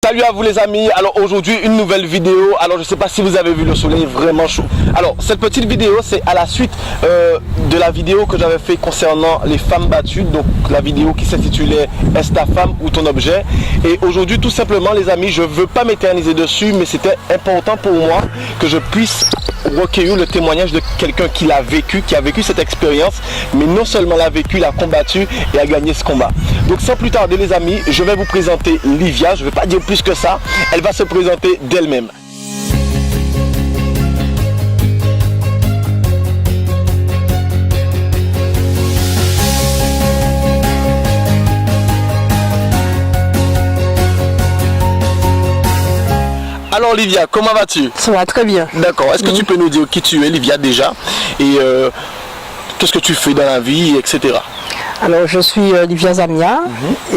Salut à vous les amis, alors aujourd'hui une nouvelle vidéo. Alors je sais pas si vous avez vu, le soleil est vraiment chaud. Alors cette petite vidéo c'est à la suite de la vidéo que j'avais fait concernant les femmes battues. Donc la vidéo qui s'intitulait Est-ce ta femme ou ton objet. Et aujourd'hui tout simplement les amis, je veux pas m'éterniser dessus, mais c'était important pour moi que je puisse recueillir le témoignage de quelqu'un qui l'a vécu, qui a vécu cette expérience, mais non seulement l'a vécu, l'a combattu et a gagné ce combat. Donc sans plus tarder les amis, je vais vous présenter Livia. Je ne vais pas dire plus que ça, elle va se présenter d'elle-même. Alors Livia, comment vas-tu? Ça va très bien. D'accord, est-ce que tu peux nous dire qui tu es Livia déjà et qu'est-ce que tu fais dans la vie, etc. Alors je suis Livia Zamia et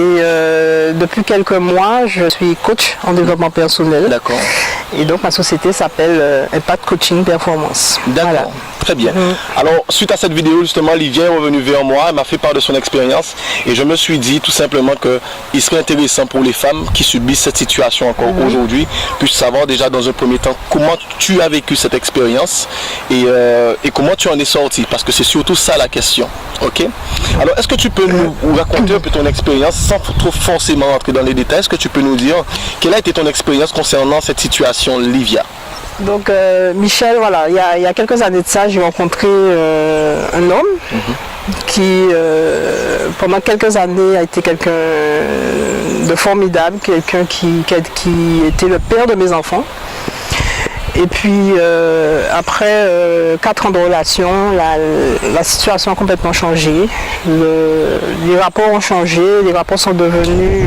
depuis quelques mois je suis coach en développement personnel. D'accord. Et donc ma société s'appelle Impact Coaching Performance. D'accord, voilà. Très bien. Alors suite à cette vidéo justement, Livia est revenue vers moi, elle m'a fait part de son expérience et je me suis dit tout simplement qu'il serait intéressant pour les femmes qui subissent cette situation encore aujourd'hui, puissent savoir déjà dans un premier temps comment tu as vécu cette expérience et comment tu en es sorti, parce que c'est surtout ça la question. Ok. Alors est-ce que tu peux nous raconter un peu ton expérience sans trop forcément entrer dans les détails? Est-ce que tu peux nous dire quelle a été ton expérience concernant cette situation, Livia? Donc Michel, voilà, il y a quelques années de ça, j'ai rencontré un homme qui pendant quelques années a été quelqu'un de formidable, quelqu'un qui était le père de mes enfants. Et puis après 4 ans de relation, la situation a complètement changé. Les rapports ont changé, les rapports sont devenus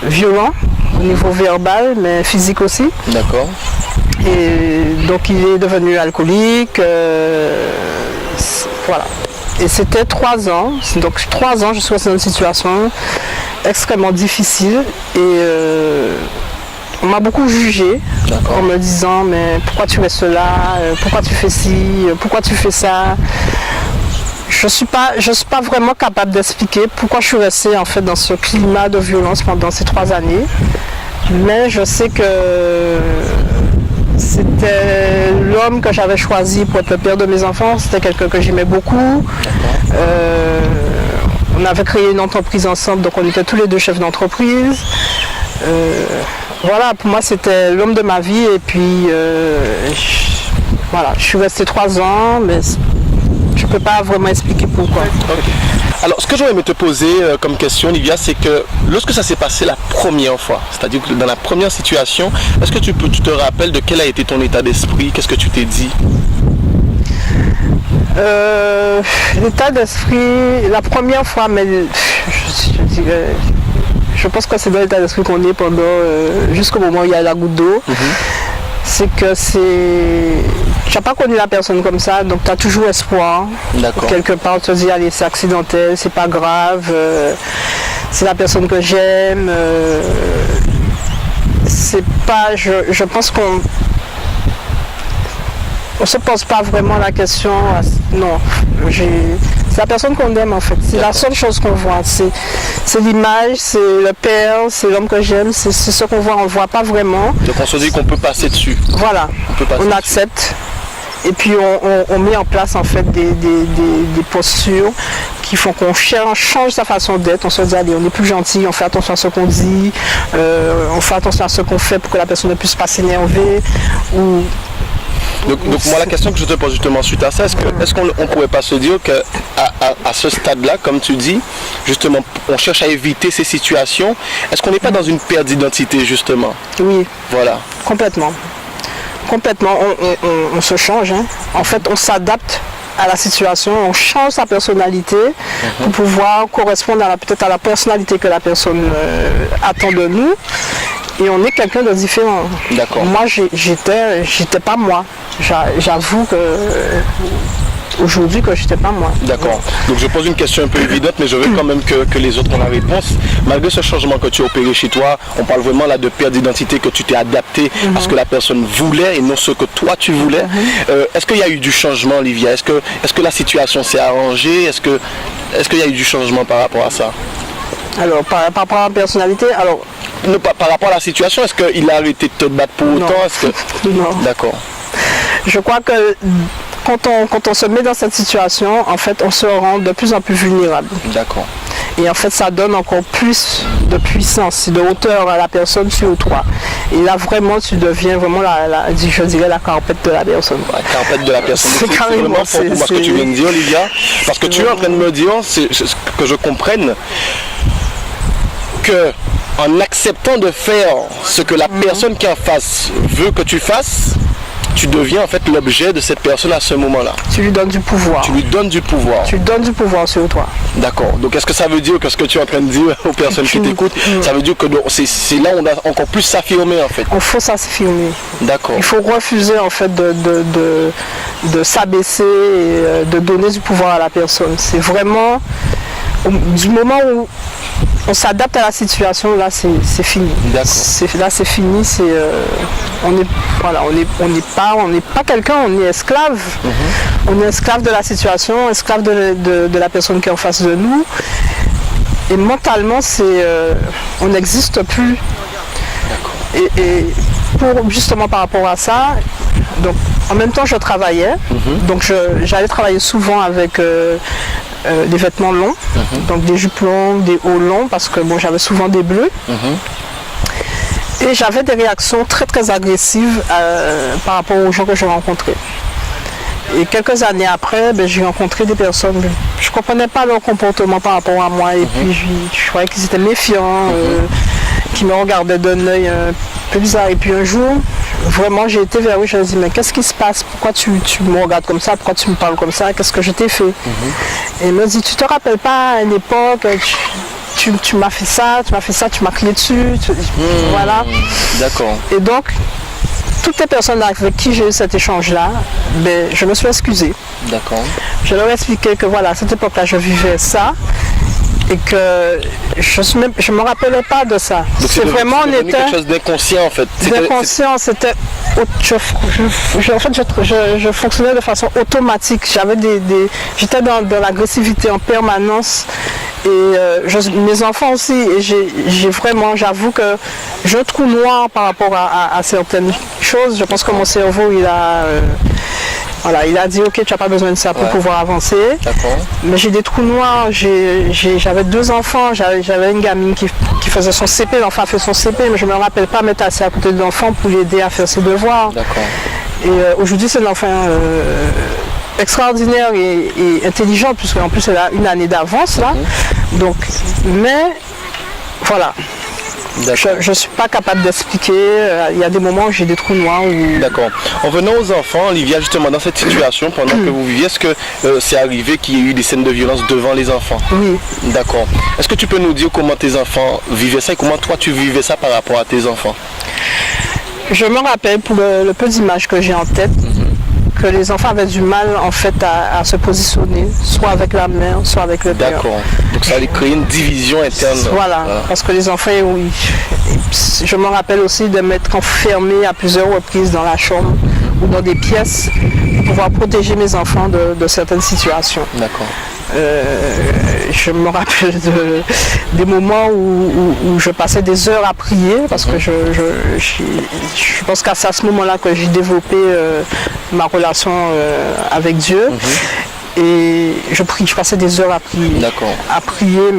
violents au niveau verbal, mais physique aussi. D'accord. Et donc il est devenu alcoolique. Voilà. Et c'était 3 ans. Donc 3 ans, je suis dans une situation extrêmement difficile. Et on m'a beaucoup jugé en me disant mais pourquoi tu restes là, pourquoi tu fais ci, pourquoi tu fais ça. Je suis pas vraiment capable d'expliquer pourquoi je suis restée en fait dans ce climat de violence pendant ces 3 années. Mais je sais que c'était l'homme que j'avais choisi pour être le père de mes enfants. C'était quelqu'un que j'aimais beaucoup. On avait créé une entreprise ensemble, donc on était tous les deux chefs d'entreprise. Voilà, pour moi c'était l'homme de ma vie et puis voilà, je suis restée 3 ans, mais je ne peux pas vraiment expliquer pourquoi. Okay. Alors ce que j'aurais aimé te poser comme question, Livia, c'est que lorsque ça s'est passé la première fois, c'est-à-dire que dans la première situation, est-ce que tu te rappelles de quel a été ton état d'esprit? Qu'est-ce que tu t'es dit? L'état d'esprit, la première fois, mais je pense que c'est dans l'état d'esprit qu'on est pendant jusqu'au moment où il y a la goutte d'eau. C'est que tu n'as pas connu la personne comme ça, donc tu as toujours espoir. Quelque part, tu te dis, allez, c'est accidentel, c'est pas grave, c'est la personne que j'aime. C'est pas, je pense qu'on se pose pas vraiment la question. Non, c'est la personne qu'on aime en fait. C'est la seule chose qu'on voit. C'est l'image, c'est le père, c'est l'homme que j'aime, c'est ce qu'on voit. On ne voit pas vraiment. Donc on se dit qu'on peut passer dessus. Voilà, on accepte. Et puis on met en place en fait des postures qui font qu'on change sa façon d'être. On se dit allez, on est plus gentil, on fait attention à ce qu'on dit, on fait attention à ce qu'on fait pour que la personne ne puisse pas s'énerver. Donc moi la question que je te pose justement suite à ça, est-ce qu'on ne pourrait pas se dire qu'à ce stade-là, comme tu dis, justement, on cherche à éviter ces situations, est-ce qu'on n'est pas dans une perte d'identité justement? Oui. Voilà. Complètement. Complètement, on se change. Hein. En fait, on s'adapte à la situation, on change sa personnalité pour pouvoir correspondre peut-être à la personnalité que la personne attend de nous. Et on est quelqu'un de différent. D'accord. Moi, j'étais pas moi. J'avoue que aujourd'hui que j'étais pas moi. D'accord. Donc je pose une question un peu évidente, mais je veux quand même que les autres ont la réponse. Malgré ce changement que tu as opéré chez toi, on parle vraiment là de perte d'identité, que tu t'es adapté à ce que la personne voulait et non ce que toi tu voulais. Est-ce qu'il y a eu du changement, Livia? Est-ce que la situation s'est arrangée? Est-ce qu'il y a eu du changement par rapport à ça? Alors, par rapport à la personnalité, alors... Non, par rapport à la situation, est-ce qu'il a arrêté de te battre pour autant? Non. D'accord. Je crois que quand on se met dans cette situation, en fait, on se rend de plus en plus vulnérable. D'accord. Et en fait, ça donne encore plus de puissance, de hauteur à la personne sur toi. Et là, vraiment, tu deviens vraiment, je dirais, la carpette de la personne. La carpette de la personne. C'est carrément pour moi ce que tu viens de dire, Olivia. Parce que tu es en train de me dire, que je comprenne, que en acceptant de faire ce que la personne qui est en face veut que tu fasses, tu deviens en fait l'objet de cette personne à ce moment-là. Tu lui donnes du pouvoir. Tu lui donnes du pouvoir. Tu lui donnes du pouvoir sur toi. D'accord. Donc est-ce que ça veut dire que ce que tu es en train de dire aux personnes qui t'écoutent, ça veut dire que c'est là où on a encore plus s'affirmer en fait? Il faut s'affirmer. D'accord. Il faut refuser en fait de s'abaisser et de donner du pouvoir à la personne. C'est vraiment du moment où on s'adapte à la situation, là c'est fini. Là c'est fini, on n'est pas quelqu'un, on est esclave. On est esclave de la situation, esclave de la personne qui est en face de nous. Et mentalement, on n'existe plus. Et justement par rapport à ça, donc en même temps je travaillais, donc j'allais travailler souvent avec des vêtements longs, donc des jupes longues, des hauts longs, parce que bon, j'avais souvent des bleus. Et j'avais des réactions très très agressives par rapport aux gens que je rencontrais. Et quelques années après, j'ai rencontré des personnes, je ne comprenais pas leur comportement par rapport à moi, et puis je croyais qu'ils étaient méfiants, qu'ils me regardaient d'un œil un peu bizarre. Et puis un jour, vraiment j'ai été vers eux, je leur ai dit, mais qu'est-ce qui se passe? Pourquoi tu me regardes comme ça? Pourquoi tu me parles comme ça? Qu'est-ce que je t'ai fait? Et ils me dit, tu te rappelles pas à une époque, tu m'as fait ça, tu m'as crié dessus, voilà. D'accord. Et donc, toutes les personnes avec qui j'ai eu cet échange-là, je me suis excusée. D'accord. Je leur ai expliqué que voilà, à cette époque-là, je vivais ça et que je ne me rappelais pas de ça. C'est vraiment quelque chose d'inconscient en fait. D'inconscient, c'était... En fait, je fonctionnais de façon automatique. J'étais dans l'agressivité en permanence. Et mes enfants aussi, et j'avoue que j'ai un trou noir par rapport à certaines choses. Je pense que mon cerveau, il a dit ok, tu n'as pas besoin de ça pour pouvoir avancer. Mais j'ai des trous noirs, j'avais 2 enfants, j'avais une gamine qui faisait son CP, l'enfant a fait son CP, mais je ne me rappelle pas mettre assez à côté de l'enfant pour l'aider à faire ses devoirs. Et aujourd'hui, c'est un enfant extraordinaire et intelligent, puisqu'en plus elle a une année d'avance là. Donc, mais voilà. Je ne suis pas capable d'expliquer. Il y a des moments où j'ai des trous noirs. D'accord. En venant aux enfants, Olivia, justement dans cette situation, pendant que vous viviez, est-ce que c'est arrivé qu'il y ait eu des scènes de violence devant les enfants? Oui. D'accord. Est-ce que tu peux nous dire comment tes enfants vivaient ça et comment toi tu vivais ça par rapport à tes enfants? Je me rappelle, pour le peu d'images que j'ai en tête, que les enfants avaient du mal en fait à se positionner, soit avec la mère, soit avec le père. D'accord. Donc ça allait créer une division interne. Voilà, parce que les enfants, oui. Je me rappelle aussi de m'être enfermée à plusieurs reprises dans la chambre ou dans des pièces pour pouvoir protéger mes enfants de certaines situations. D'accord. Je me rappelle des moments où je passais des heures à prier parce que je pense qu'à ce moment-là que j'ai développé ma relation avec Dieu. Et je passais des heures à prier. D'accord. À prier,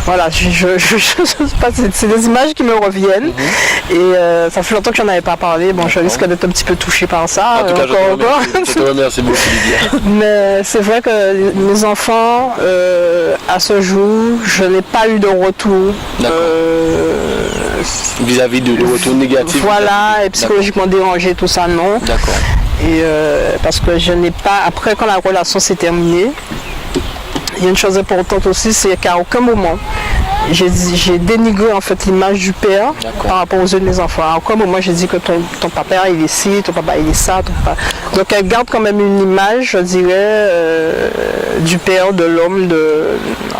voilà, c'est des images qui me reviennent. Et ça fait longtemps que j'en avais pas parlé. Bon, je risque d'être un petit peu touchée par ça. En tout cas, je te remercie beaucoup, Lydia. Mais c'est vrai que mes enfants, à ce jour, je n'ai pas eu de retour. Vis-à-vis de retour négatif. Voilà, et psychologiquement dérangé, tout ça, non. D'accord. Et parce que je n'ai pas, après quand la relation s'est terminée, il y a une chose importante aussi, c'est qu'à aucun moment j'ai dénigré en fait l'image du père par rapport aux yeux de mes enfants. À aucun moment j'ai dit que ton papa il est ci, ton papa il est ça. Donc elle garde quand même une image, je dirais, du père, de l'homme.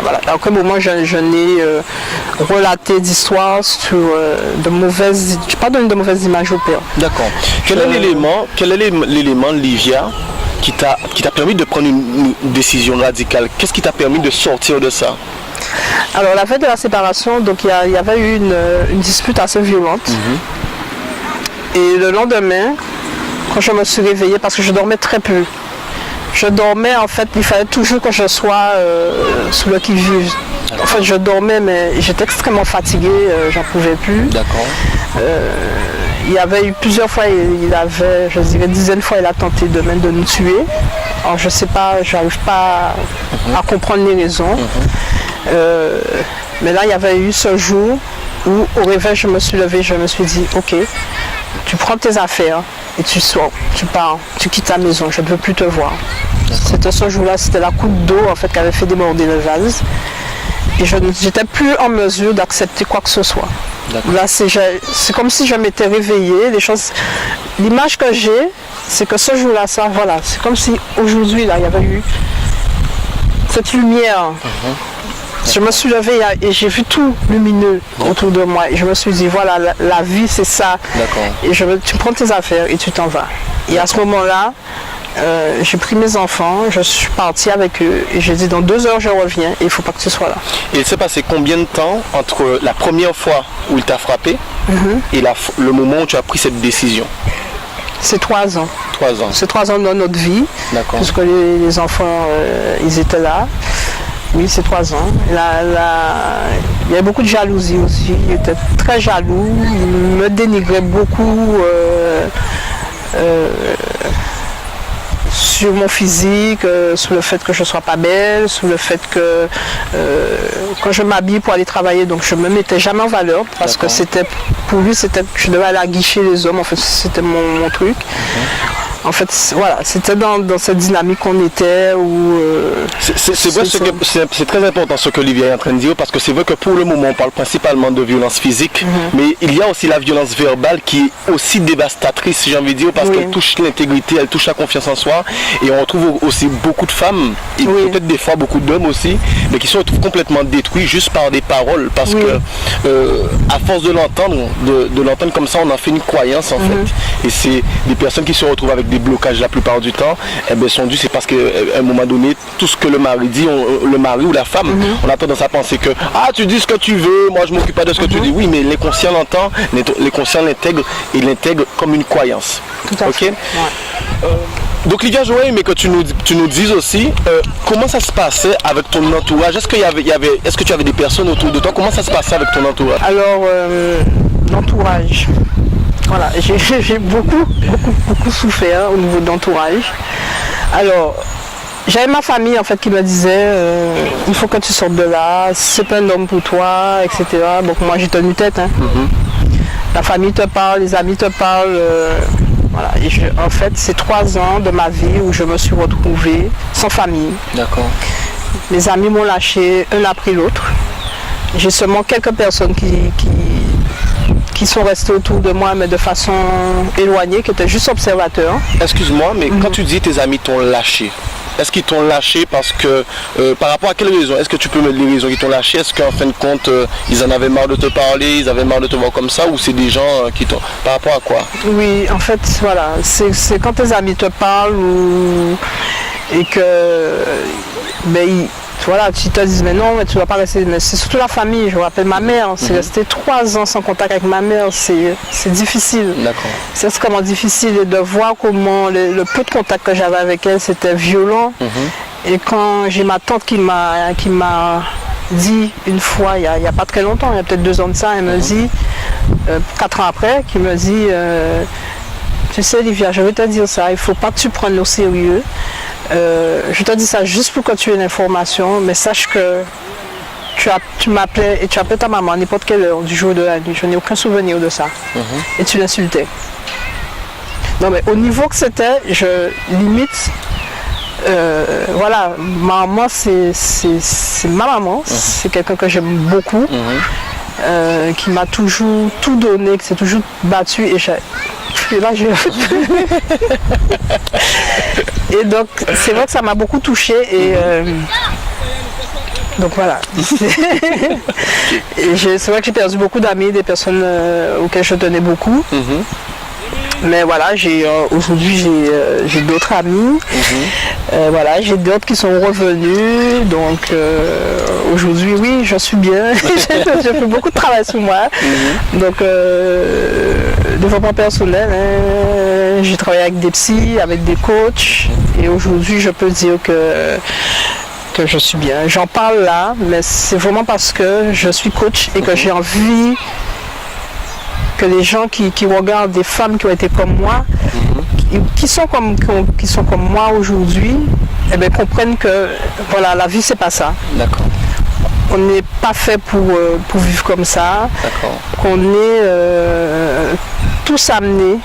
Voilà. À aucun moment je n'ai relaté d'histoires sur de mauvaises, je n'ai pas donné de mauvaises images au père. D'accord. Quel est l'élément, Lydia, qui t'a permis de prendre une décision radicale? Qu'est-ce qui t'a permis de sortir de ça? Alors la veille de la séparation, donc il y avait eu une dispute assez violente. Et le lendemain, quand je me suis réveillée, parce que je dormais très peu, je dormais en fait, il fallait toujours que je sois sous le qui-vive. En fait, je dormais, mais j'étais extrêmement fatiguée, j'en pouvais plus. D'accord. Il y avait eu plusieurs fois, je dirais dizaines de fois, il a tenté de nous tuer. Alors je sais pas, j'arrive pas à comprendre les raisons. Mais là, il y avait eu ce jour où au réveil, je me suis levée, je me suis dit, ok, tu prends tes affaires et tu sors, tu pars, tu quittes ta maison, je ne veux plus te voir. C'était ce jour-là, c'était la goutte d'eau en fait qui avait fait déborder le vase. Et je n'étais plus en mesure d'accepter quoi que ce soit. Là, c'est comme si je m'étais réveillée. L'image que j'ai, c'est que ce jour-là, voilà, c'est comme si aujourd'hui, là, il y avait eu cette lumière. Je me suis levée et j'ai vu tout lumineux autour de moi. Et je me suis dit, voilà, la vie, c'est ça. Et tu prends tes affaires et tu t'en vas. Et à ce moment-là, j'ai pris mes enfants, je suis partie avec eux et j'ai dit dans 2 heures je reviens et il ne faut pas que tu sois là. Et il s'est passé combien de temps entre la première fois où il t'a frappé et le moment où tu as pris cette décision? C'est 3 ans. 3 ans. C'est 3 ans dans notre vie, puisque les enfants, ils étaient là. Oui, c'est 3 ans. Il y avait beaucoup de jalousie aussi. Il était très jaloux. Il me dénigrait beaucoup sur mon physique, sur le fait que je ne sois pas belle, sur le fait que quand je m'habille pour aller travailler, donc je ne me mettais jamais en valeur parce que pour lui, je devais aller à guichet les hommes. En fait, c'était mon truc. En fait, voilà, c'était dans cette dynamique qu'on était où... c'est vrai, c'est très important ce que Olivia est en train de dire, parce que c'est vrai que pour le moment, on parle principalement de violence physique, mais il y a aussi la violence verbale qui est aussi dévastatrice, si j'ai envie de dire, parce qu'elle touche l'intégrité, elle touche la confiance en soi, et on retrouve aussi beaucoup de femmes, et peut-être des fois beaucoup d'hommes aussi, mais qui se retrouvent complètement détruits juste par des paroles, parce que à force de l'entendre, comme ça, on en fait une croyance en fait, et c'est des personnes qui se retrouvent avec des blocages la plupart du temps, sont dus, c'est parce qu'à un moment donné, tout ce que le mari dit, le mari ou la femme, on a tendance à penser que tu dis ce que tu veux, moi je m'occupe pas de ce que tu dis. Oui, mais l'inconscient l'entend, l'inconscient l'intègre et l'intègre comme une croyance. Tout à fait. Donc Livia, j'aurais aimé que tu nous dises aussi comment ça se passait avec ton entourage. Est-ce que tu avais des personnes autour de toi? Comment ça se passait avec ton entourage? Alors, l'entourage. Voilà, j'ai beaucoup souffert au niveau de l'entourage. Alors, j'avais ma famille en fait qui me disait il faut que tu sortes de là, c'est pas un homme pour toi, etc. Donc moi j'ai tenu tête. La famille te parle, les amis te parlent. Voilà. Et en fait, c'est 3 ans de ma vie où je me suis retrouvée sans famille. D'accord. Les amis m'ont lâché un après l'autre. J'ai seulement quelques personnes qui sont restés autour de moi, mais de façon éloignée, qui étaient juste observateurs. Excuse-moi, mais quand tu dis tes amis t'ont lâché, est-ce qu'ils t'ont lâché parce que, par rapport à quelle raison? Est-ce que tu peux me dire les raisons qu'ils t'ont lâché? Est-ce qu'en fin de compte, ils en avaient marre de te parler, ils avaient marre de te voir comme ça, ou c'est des gens qui t'ont... Par rapport à quoi? Oui, en fait, voilà, c'est quand tes amis te parlent et que... Voilà, tu te dis mais non, mais tu ne vas pas rester. Mais c'est surtout la famille, je me rappelle ma mère, c'est resté 3 ans sans contact avec ma mère, c'est difficile. D'accord. C'est extrêmement difficile et de voir comment le peu de contact que j'avais avec elle, c'était violent. Et quand j'ai ma tante qui m'a dit une fois, il n'y a pas très longtemps, il y a peut-être 2 ans de ça, elle me dit, 4 ans après, qui me dit, tu sais Livia, je vais te dire ça, il ne faut pas que tu prennes au sérieux. Je te dis ça juste pour que tu aies l'information, mais sache que tu m'appelais et tu appelais ta maman à n'importe quelle heure du jour ou de la nuit. Je n'ai aucun souvenir de ça. Et tu l'insultais. Non mais au niveau que c'était, je limite, voilà, ma maman c'est ma maman, c'est quelqu'un que j'aime beaucoup, qui m'a toujours tout donné, qui s'est toujours battu et là je... Et donc c'est vrai que ça m'a beaucoup touchée et donc voilà. Et c'est vrai que j'ai perdu beaucoup d'amis, des personnes auxquelles je tenais beaucoup. Mais voilà, aujourd'hui j'ai d'autres amis. Voilà, j'ai d'autres qui sont revenus. Donc aujourd'hui, oui, je suis bien. J'ai fait beaucoup de travail sur moi. Donc développement personnel, hein, j'ai travaillé avec des psys, avec des coachs. Et aujourd'hui, je peux dire que je suis bien. J'en parle là, mais c'est vraiment parce que je suis coach et que j'ai envie que les gens qui regardent des femmes qui ont été comme moi, qui sont comme moi aujourd'hui, eh bien, comprennent que voilà, la vie c'est pas ça. D'accord. On n'est pas fait pour vivre comme ça. D'accord. Qu'on est tous amenés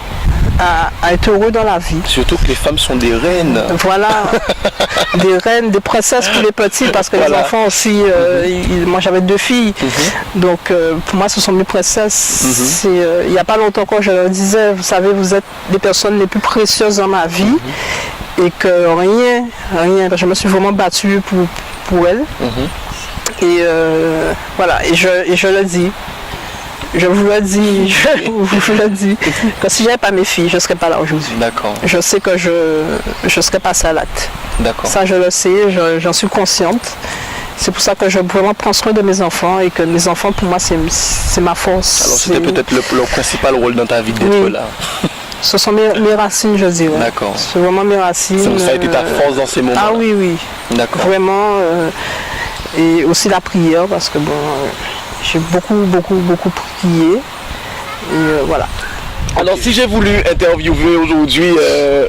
à être heureux dans la vie. Surtout que les femmes sont des reines. Voilà, des reines, des princesses pour les petits, parce que les enfants aussi, moi j'avais 2 filles, donc pour moi ce sont mes princesses. Il n'y a pas longtemps quand je leur disais, vous savez, vous êtes les personnes les plus précieuses dans ma vie, et que rien, je me suis vraiment battue pour elles. Et voilà, et je le dis. Je vous le dis, que si j'avais pas mes filles, je ne serais pas là aujourd'hui. D'accord. Je sais que je ne serais pas à l'acte. D'accord. Ça, je le sais, j'en suis consciente. C'est pour ça que je vraiment prends soin de mes enfants et que mes enfants, pour moi, c'est ma force. Alors, c'était peut-être le principal rôle dans ta vie d'être là. Ce sont mes racines, je dirais. D'accord. C'est vraiment mes racines. Ça a été ta force dans ces moments. Ah oui, oui. D'accord. Vraiment. Et aussi la prière, parce que bon... j'ai beaucoup prié. Et voilà. Alors si j'ai voulu interviewer aujourd'hui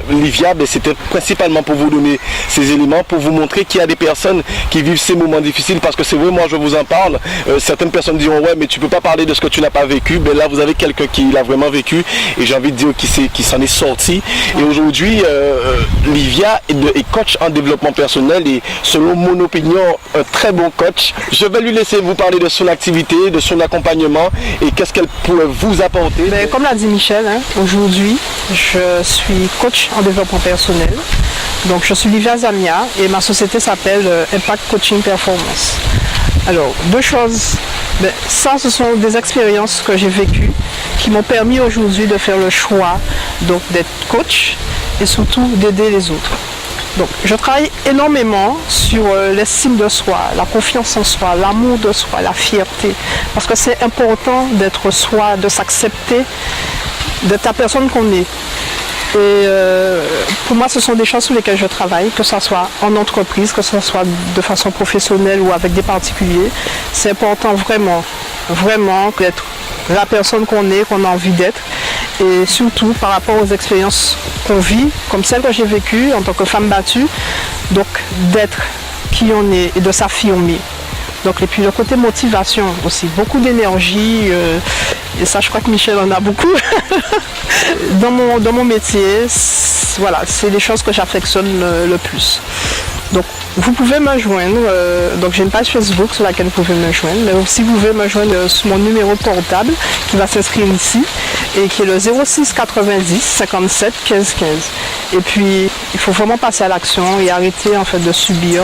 Livia, c'était principalement pour vous donner ces éléments, pour vous montrer qu'il y a des personnes qui vivent ces moments difficiles, parce que c'est vrai, moi je vous en parle, certaines personnes diront ouais mais tu peux pas parler de ce que tu n'as pas vécu, mais là vous avez quelqu'un qui l'a vraiment vécu et j'ai envie de dire qui s'en est sorti. Et aujourd'hui Livia est coach en développement personnel et selon mon opinion un très bon coach. Je vais lui laisser vous parler de son activité, de son accompagnement et qu'est-ce qu'elle pourrait vous apporter. Mais comme l'a dit Michel, aujourd'hui, je suis coach en développement personnel. Donc, je suis Livia Zamia et ma société s'appelle Impact Coaching Performance. Alors, 2 choses. Ça, ce sont des expériences que j'ai vécues qui m'ont permis aujourd'hui de faire le choix d'être coach et surtout d'aider les autres. Donc, je travaille énormément sur l'estime de soi, la confiance en soi, l'amour de soi, la fierté. Parce que c'est important d'être soi, de s'accepter, d'être la personne qu'on est. Et pour moi, ce sont des choses sur lesquelles je travaille, que ce soit en entreprise, que ce soit de façon professionnelle ou avec des particuliers. C'est important vraiment d'être la personne qu'on est, qu'on a envie d'être. Et surtout par rapport aux expériences qu'on vit, comme celle que j'ai vécue en tant que femme battue, donc d'être qui on est et de s'affirmer. Donc, et puis le côté motivation aussi, beaucoup d'énergie, et ça je crois que Michel en a beaucoup. dans mon métier, voilà, c'est les choses que j'affectionne le plus. Donc vous pouvez me joindre, donc j'ai une page Facebook sur laquelle vous pouvez me joindre, mais aussi vous pouvez me joindre sur mon numéro portable qui va s'inscrire ici et qui est le 06 90 57 15 15. Et puis il faut vraiment passer à l'action et arrêter en fait de subir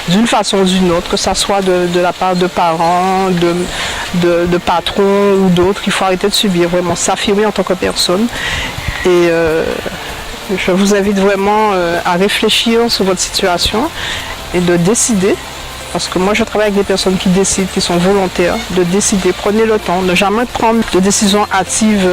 d'une façon ou d'une autre, que ce soit de la part de parents, de patrons ou d'autres. Il faut arrêter de subir, vraiment s'affirmer en tant que personne. Et je vous invite vraiment à réfléchir sur votre situation et de décider, parce que moi je travaille avec des personnes qui décident, qui sont volontaires, de décider. Prenez le temps, ne jamais prendre de décisions hâtives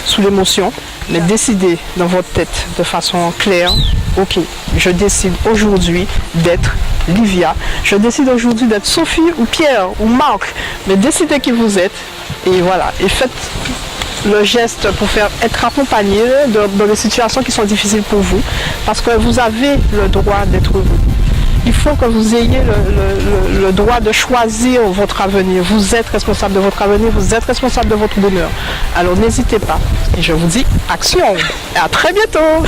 sous l'émotion, mais décidez dans votre tête de façon claire. Ok, je décide aujourd'hui d'être Livia, je décide aujourd'hui d'être Sophie ou Pierre ou Marc, mais décidez qui vous êtes et voilà, et faites le geste pour être accompagné dans des situations qui sont difficiles pour vous, parce que vous avez le droit d'être heureux. Il faut que vous ayez le droit de choisir votre avenir. Vous êtes responsable de votre avenir, vous êtes responsable de votre bonheur. Alors n'hésitez pas. Et je vous dis action. Et à très bientôt.